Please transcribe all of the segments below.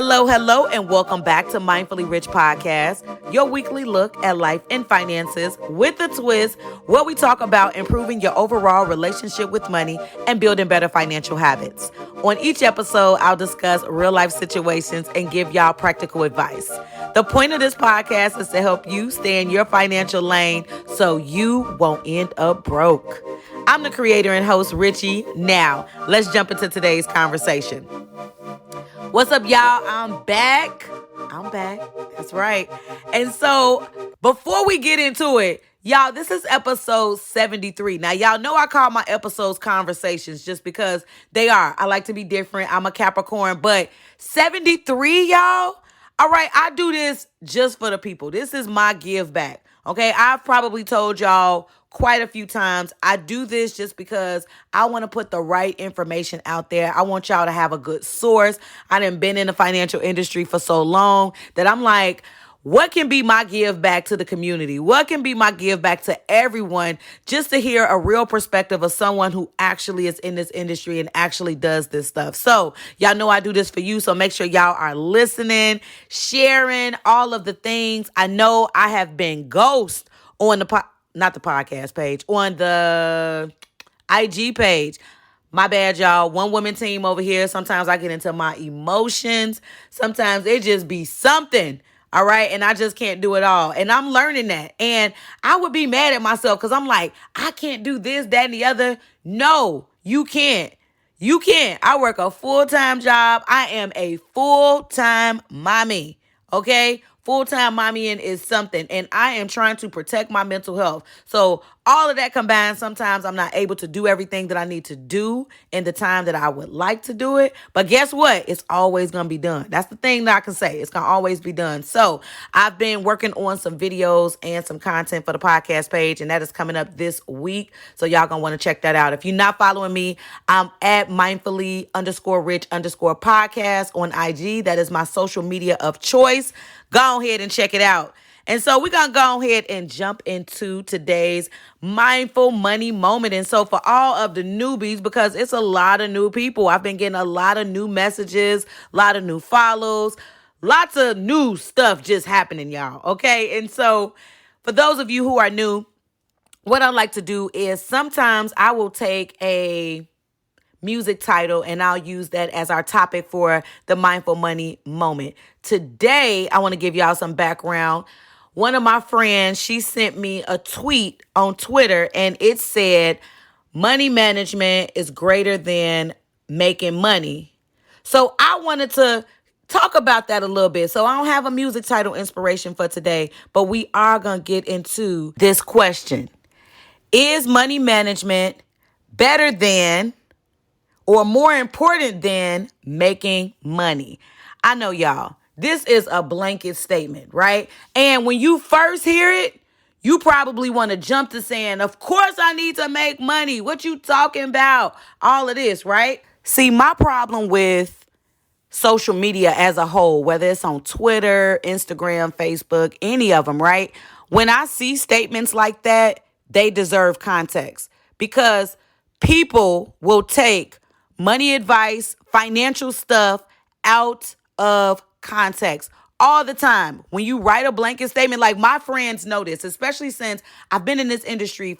Hello, and welcome back to Mindfully Rich Podcast, your weekly look at life and finances with a twist, where we talk about improving your overall relationship with money and building better financial habits. On each episode, I'll discuss real life situations and give y'all practical advice. The point of this podcast is to help you stay in your financial lane so you won't end up broke. I'm the creator and host, Richie. Now, let's jump into today's conversation. What's up, y'all? I'm back. That's right. And so before we get into it, y'all, this is episode 73. Now, y'all know I call my episodes conversations just because they are. I like to be different. I'm a Capricorn, but 73, y'all. All right, I do this just for the people. This is my give back. Okay, I've probably told y'all quite a few times. I do this just because I want to put the right information out there. I want y'all to have a good source. I done been in the financial industry for so long that I'm like, what can be my give back to the community? What can be my give back to everyone, just to hear a real perspective of someone who actually is in this industry and actually does this stuff. So y'all know I do this for you. So make sure y'all are listening, sharing all of the things. I know I have been ghost on not the podcast page, on the IG page. My bad, y'all. One woman team over here. Sometimes I get into my emotions. Sometimes it just be something. All right. And I just can't do it all. And I'm learning that. And I would be mad at myself because I'm like, I can't do this, that, and the other. No, you can't. You can't. I work a full-time job. I am a full-time mommy. Okay. Full-time mommying is something, and I am trying to protect my mental health. So all of that combined, sometimes I'm not able to do everything that I need to do in the time that I would like to do it. But guess what? It's always going to be done. That's the thing that I can say. It's going to always be done. So I've been working on some videos and some content for the podcast page, and that is coming up this week. So y'all going to want to check that out. If you're not following me, I'm at mindfully_rich_podcast on IG. That is my social media of choice. Go ahead and check it out. And so we're going to go ahead and jump into today's mindful money moment. And so for all of the newbies, because it's a lot of new people, I've been getting a lot of new messages, a lot of new follows, lots of new stuff just happening, y'all. Okay. And so for those of you who are new, what I like to do is sometimes I will take a music title and I'll use that as our topic for the mindful money moment. Today, I want to give y'all some background. One of my friends, she sent me a tweet on Twitter and it said, money management is greater than making money. So I wanted to talk about that a little bit. So I don't have a music title inspiration for today, but we are going to get into this question. Is money management better than or more important than making money? I know, y'all, this is a blanket statement, right? And when you first hear it, you probably want to jump to saying, of course I need to make money. What you talking about? All of this, right? See, my problem with social media as a whole, whether it's on Twitter, Instagram, Facebook, any of them, right? When I see statements like that, they deserve context, because people will take money advice, financial stuff out of context all the time. When you write a blanket statement, like my friends know this, especially since I've been in this industry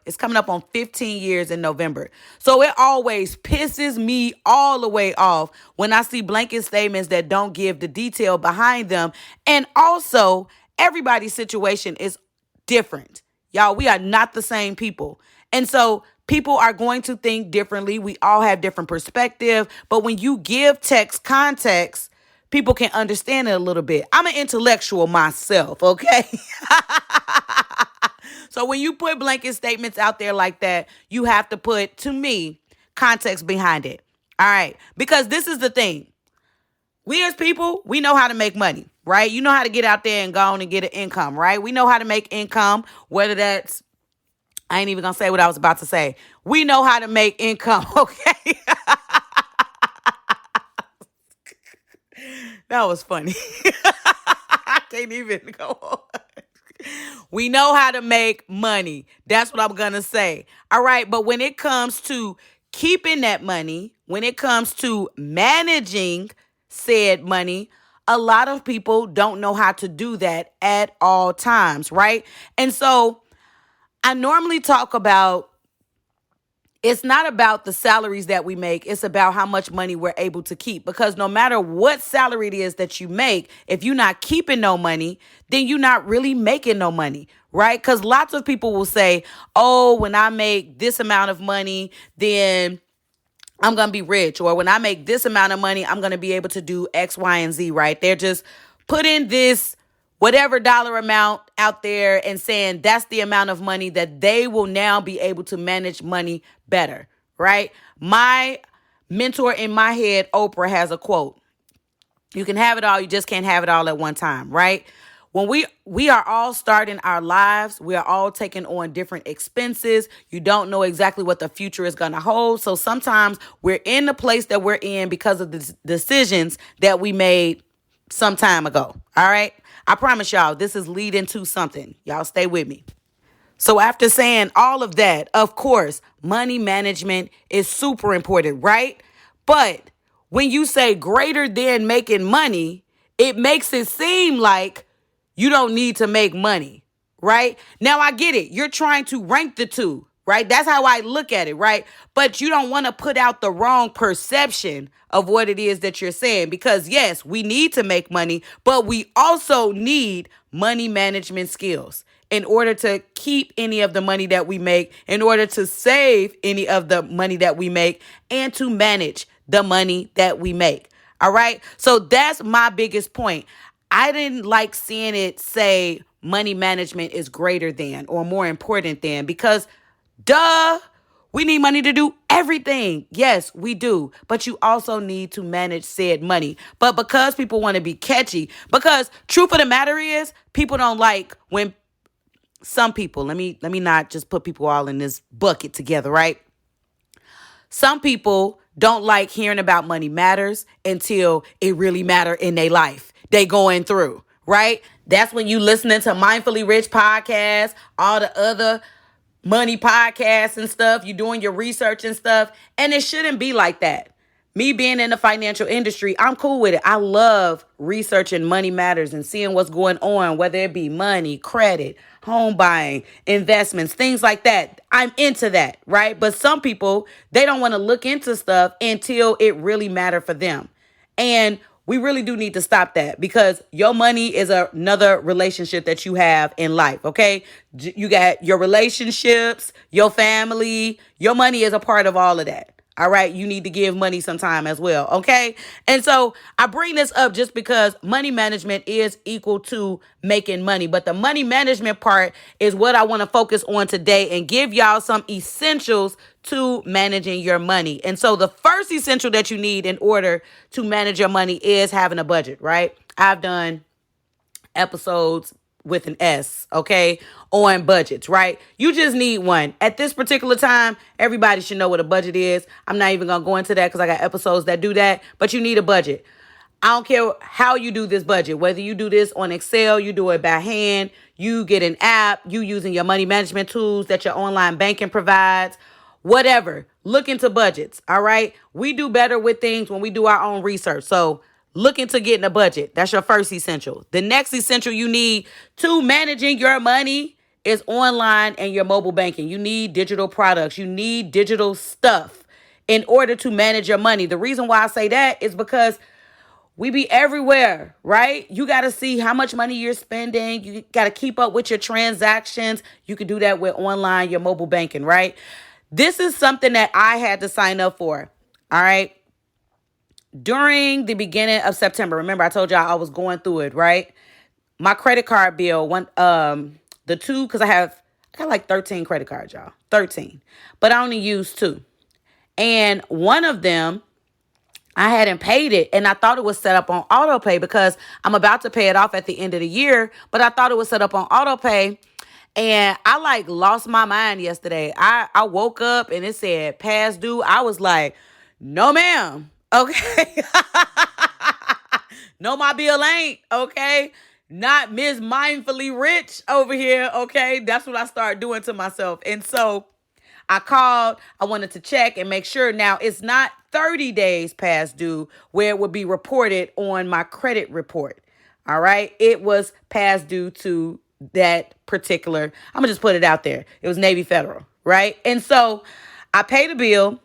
it's coming up on 15 years in November. So it always pisses me all the way off when I see blanket statements that don't give the detail behind them. And also, everybody's situation is different. Y'all, we are not the same people. And so people are going to think differently. We all have different perspective. But when you give text context, people can understand it a little bit. I'm an intellectual myself, okay? So when you put blanket statements out there like that, you have to put, to me, context behind it. All right? Because this is the thing. We as people, we know how to make money, right? You know how to get out there and go on and get an income, right? We know how to make income, whether that's, I ain't even going to say what I was about to say. We know how to make income, okay? That was funny. I can't even go on. We know how to make money. That's what I'm going to say. All right. But when it comes to keeping that money, when it comes to managing said money, a lot of people don't know how to do that at all times, right? And so I normally talk about it's not about the salaries that we make. It's about how much money we're able to keep. Because no matter what salary it is that you make, if you're not keeping no money, then you're not really making no money, right? Because lots of people will say, oh, when I make this amount of money, then I'm going to be rich. Or when I make this amount of money, I'm going to be able to do X, Y, and Z, right? They're just putting this whatever dollar amount out there and saying that's the amount of money that they will now be able to manage money better, right? My mentor in my head, Oprah, has a quote. You can have it all, you just can't have it all at one time, right? When we are all starting our lives, we are all taking on different expenses. You don't know exactly what the future is going to hold. So sometimes we're in the place that we're in because of the decisions that we made some time ago. All right. I promise y'all, this is leading to something. Y'all stay with me. So after saying all of that, of course, money management is super important, right? But when you say greater than making money, it makes it seem like you don't need to make money, right? Now I get it. You're trying to rank the two, right? That's how I look at it, right? But you don't want to put out the wrong perception of what it is that you're saying, because yes, we need to make money, but we also need money management skills in order to keep any of the money that we make, in order to save any of the money that we make, and to manage the money that we make. All right. So that's my biggest point. I didn't like seeing it say money management is greater than or more important than, because duh, we need money to do everything. Yes, we do. But you also need to manage said money. But because people want to be catchy, because truth of the matter is, people don't like when some people, let me not just put people all in this bucket together, right? Some people don't like hearing about money matters until it really matter in their life. They going through, right? That's when you listening to Mindfully Rich podcast, all the other money podcasts and stuff. You doing your research and stuff. And it shouldn't be like that. Me being in the financial industry, I'm cool with it. I love researching money matters and seeing what's going on, whether it be money, credit, home buying, investments, things like that. I'm into that, right? But some people, they don't want to look into stuff until it really matters for them. And we really do need to stop that, because your money is another relationship that you have in life, okay? You got your relationships, your family, your money is a part of all of that. All right. You need to give money some time as well. Okay. And so I bring this up just because money management is equal to making money. But the money management part is what I want to focus on today and give y'all some essentials to managing your money. And so the first essential that you need in order to manage your money is having a budget, right? I've done episodes with an S, okay, on budgets, right? You just need one. At this particular time, everybody should know what a budget is. I'm not even going to go into that because I got episodes that do that, but you need a budget. I don't care how you do this budget, whether you do this on Excel, you do it by hand, you get an app, you using your money management tools that your online banking provides, whatever. Look into budgets, all right? We do better with things when we do our own research. So look into getting a budget. That's your first essential. The next essential you need to managing your money is online and your mobile banking. You need digital products. You need digital stuff in order to manage your money. The reason why I say that is because we be everywhere, right? You got to see how much money you're spending. You got to keep up with your transactions. You can do that with online, your mobile banking, right? This is something that I had to sign up for, all right? During the beginning of September, remember I told y'all I was going through it, right? My credit card bill, because I got like 13 credit cards, y'all, 13, but I only used 2. And one of them, I hadn't paid it, and I thought it was set up on auto pay because I'm about to pay it off at the end of the year, but I thought it was set up on auto pay. And I lost my mind yesterday. I woke up and it said past due. I was like, no, ma'am. Okay. No, my bill ain't. Okay. Not Miss Mindfully Rich over here. Okay. That's what I started doing to myself. And so I called. I wanted to check and make sure. Now, it's not 30 days past due where it would be reported on my credit report. All right. It was past due to that particular, I'm going to just put it out there. It was Navy Federal. Right. And so I pay the bill.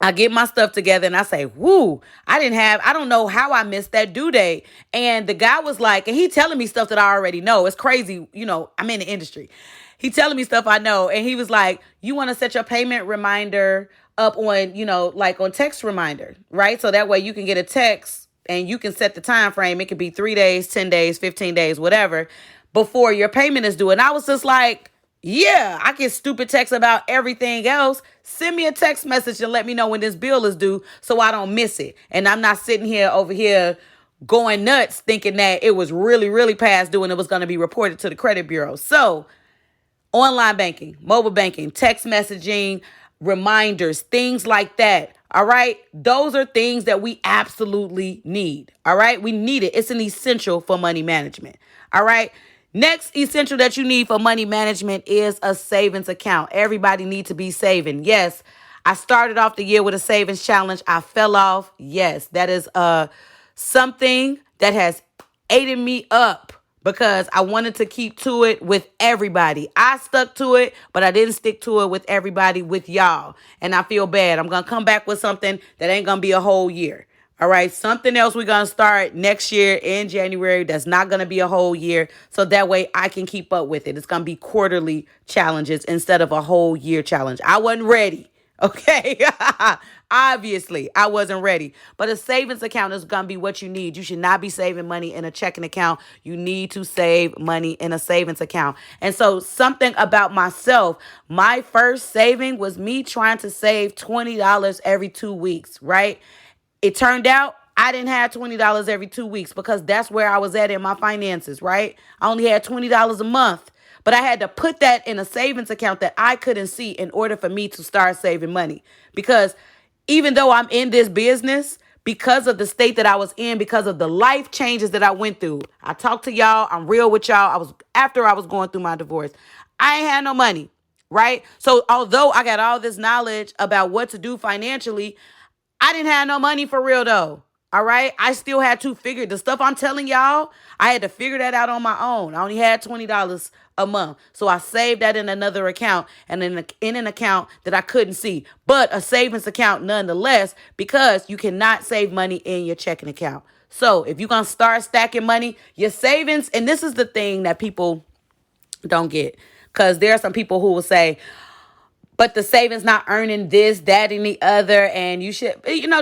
I get my stuff together and I say, whoo, I don't know how I missed that due date. And the guy was like, and he telling me stuff that I already know. It's crazy. I'm in the industry. He telling me stuff I know. And he was like, you want to set your payment reminder up on, like on text reminder, right? So that way you can get a text and you can set the time frame. It could be 3 days, 10 days, 15 days, whatever, before your payment is due. And I was just like, yeah, I get stupid texts about everything else. Send me a text message and let me know when this bill is due so I don't miss it. And I'm not sitting over here going nuts thinking that it was really, really past due and it was going to be reported to the credit bureau. So online banking, mobile banking, text messaging, reminders, things like that. All right. Those are things that we absolutely need. All right. We need it. It's an essential for money management. All right. Next essential that you need for money management is a savings account. Everybody needs to be saving. Yes, I started off the year with a savings challenge. I fell off. Yes, that is something that has aided me up because I wanted to keep to it with everybody. I stuck to it, but I didn't stick to it with everybody, with y'all. And I feel bad. I'm going to come back with something that ain't going to be a whole year. All right. Something else we're going to start next year in January. That's not going to be a whole year. So that way I can keep up with it. It's going to be quarterly challenges instead of a whole year challenge. I wasn't ready. Okay. Obviously, I wasn't ready. But a savings account is going to be what you need. You should not be saving money in a checking account. You need to save money in a savings account. And so something about myself, my first saving was me trying to save $20 every 2 weeks, right? It turned out I didn't have $20 every 2 weeks because that's where I was at in my finances, right? I only had $20 a month, but I had to put that in a savings account that I couldn't see in order for me to start saving money. Because even though I'm in this business, because of the state that I was in, because of the life changes that I went through, I talked to y'all, I'm real with y'all. After I was going through my divorce, I ain't had no money, right? So although I got all this knowledge about what to do financially, I didn't have no money for real though. All right. I still had to figure the stuff I'm telling y'all. I had to figure that out on my own. I only had $20 a month. So I saved that in another account and in an account that I couldn't see, but a savings account nonetheless, because you cannot save money in your checking account. So if you're going to start stacking money, your savings, and this is the thing that people don't get, because there are some people who will say, but the savings not earning this, that, and the other. And you should,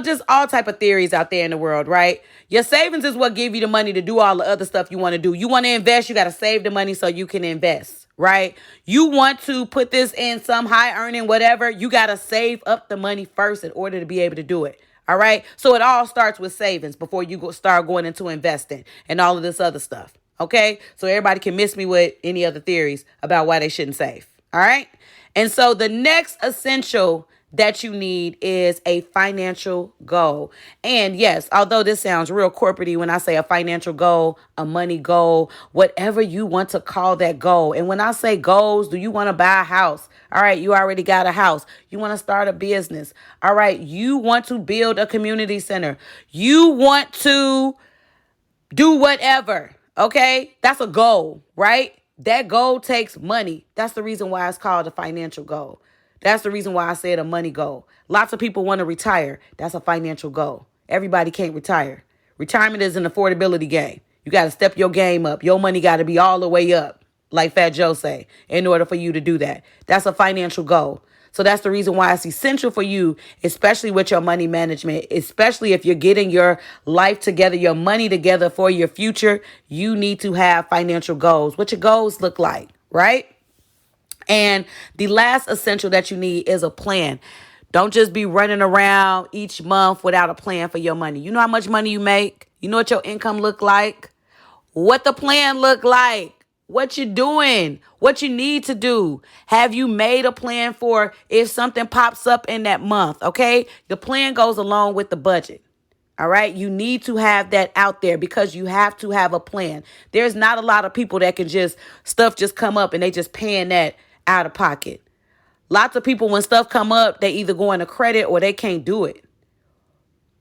just all type of theories out there in the world, right? Your savings is what give you the money to do all the other stuff you want to do. You want to invest, you got to save the money so you can invest, right? You want to put this in some high earning, whatever, you got to save up the money first in order to be able to do it. All right. So it all starts with savings before you start going into investing and all of this other stuff. Okay. So everybody can miss me with any other theories about why they shouldn't save. All right. And so the next essential that you need is a financial goal. And yes, although this sounds real corporate-y when I say a financial goal, a money goal, whatever you want to call that goal. And when I say goals, do you want to buy a house? All right, you already got a house. You want to start a business. All right, you want to build a community center. You want to do whatever. Okay, that's a goal, right? That goal takes money. That's the reason why it's called a financial goal. That's the reason why I said a money goal. Lots of people want to retire. That's a financial goal. Everybody can't retire. Retirement is an affordability game. You got to step your game up. Your money got to be all the way up, like Fat Joe say, in order for you to do that. That's a financial goal. So that's the reason why it's essential for you, especially with your money management, especially if you're getting your life together, your money together for your future. You need to have financial goals. What your goals look like, right? And the last essential that you need is a plan. Don't just be running around each month without a plan for your money. You know how much money you make? You know what your income look like? What the plan look like? What you doing? What you need to do? Have you made a plan for if something pops up in that month? Okay. The plan goes along with the budget. All right. You need to have that out there because you have to have a plan. There's not a lot of people that can stuff just come up and they just paying that out of pocket. Lots of people, when stuff come up, they either go into credit or they can't do it.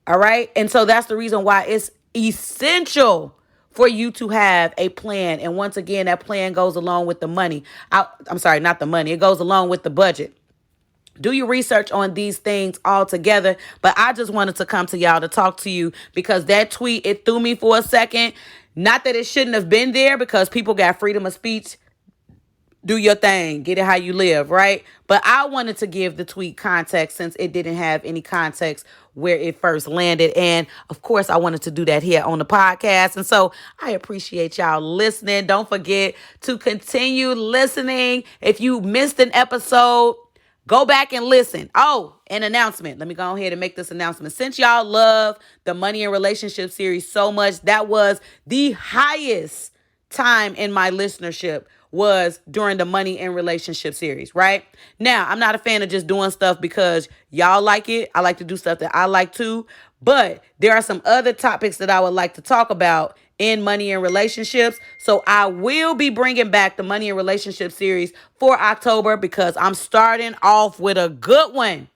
All right. And so that's the reason why it's essential for you to have a plan. And once again, that plan goes along with the money. I'm sorry, not the money. It goes along with the budget. Do your research on these things all together. But I just wanted to come to y'all to talk to you because that tweet, it threw me for a second. Not that it shouldn't have been there because people got freedom of speech. Do your thing. Get it how you live, right? But I wanted to give the tweet context since it didn't have any context where it first landed. And of course, I wanted to do that here on the podcast. And so I appreciate y'all listening. Don't forget to continue listening. If you missed an episode, go back and listen. Oh, an announcement. Let me go ahead and make this announcement. Since y'all love the Money and Relationship series so much, that was the highest time in my listenership was during the Money and Relationship series, right? Now, I'm not a fan of just doing stuff because y'all like it. I like to do stuff that I like too. But there are some other topics that I would like to talk about in Money and Relationships. So I will be bringing back the Money and Relationship series for October because I'm starting off with a good one.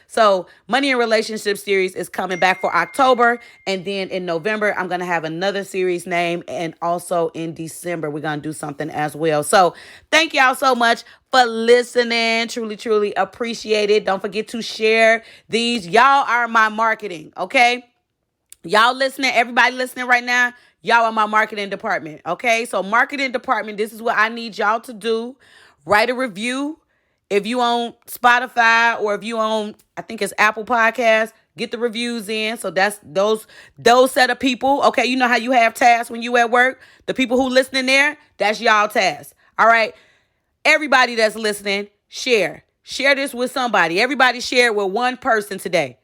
So Money and Relationship series is coming back for October. And then in November, I'm going to have another series name. And also in December, we're going to do something as well. So thank y'all so much for listening. Truly, truly appreciate it. Don't forget to share these. Y'all are my marketing, okay? Y'all listening, everybody listening right now, y'all are my marketing department, okay? So marketing department, this is what I need y'all to do. Write a review. If you on Spotify or if you on, I think it's Apple Podcasts, get the reviews in. So that's those set of people. Okay, you know how you have tasks when you at work? The people who listening there, that's y'all task. All right. Everybody that's listening, share. Share this with somebody. Everybody share it with one person today.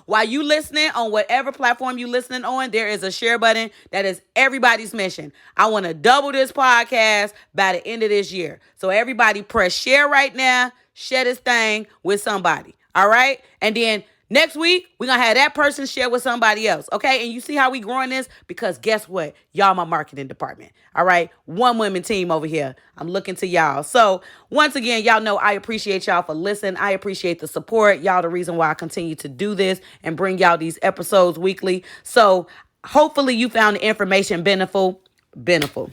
While you listening on whatever platform you listening on, there is a share button that is everybody's mission. I want to double this podcast by the end of this year. So everybody press share right now. Share this thing with somebody. All right. And then next week, we're going to have that person share with somebody else. Okay. And you see how we growing this? Because guess what? Y'all my marketing department. All right. One women team over here. I'm looking to y'all. So once again, y'all know I appreciate y'all for listening. I appreciate the support. Y'all the reason why I continue to do this and bring y'all these episodes weekly. So hopefully you found the information beneficial.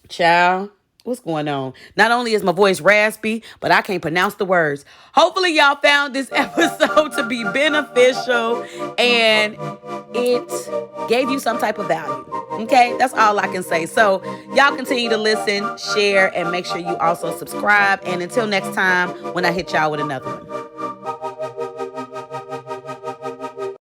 Child. What's going on? Not only is my voice raspy, but I can't pronounce the words. Hopefully y'all found this episode to be beneficial and it gave you some type of value. Okay, that's all I can say. So y'all continue to listen, share, and make sure you also subscribe. And until next time, when I hit y'all with another one.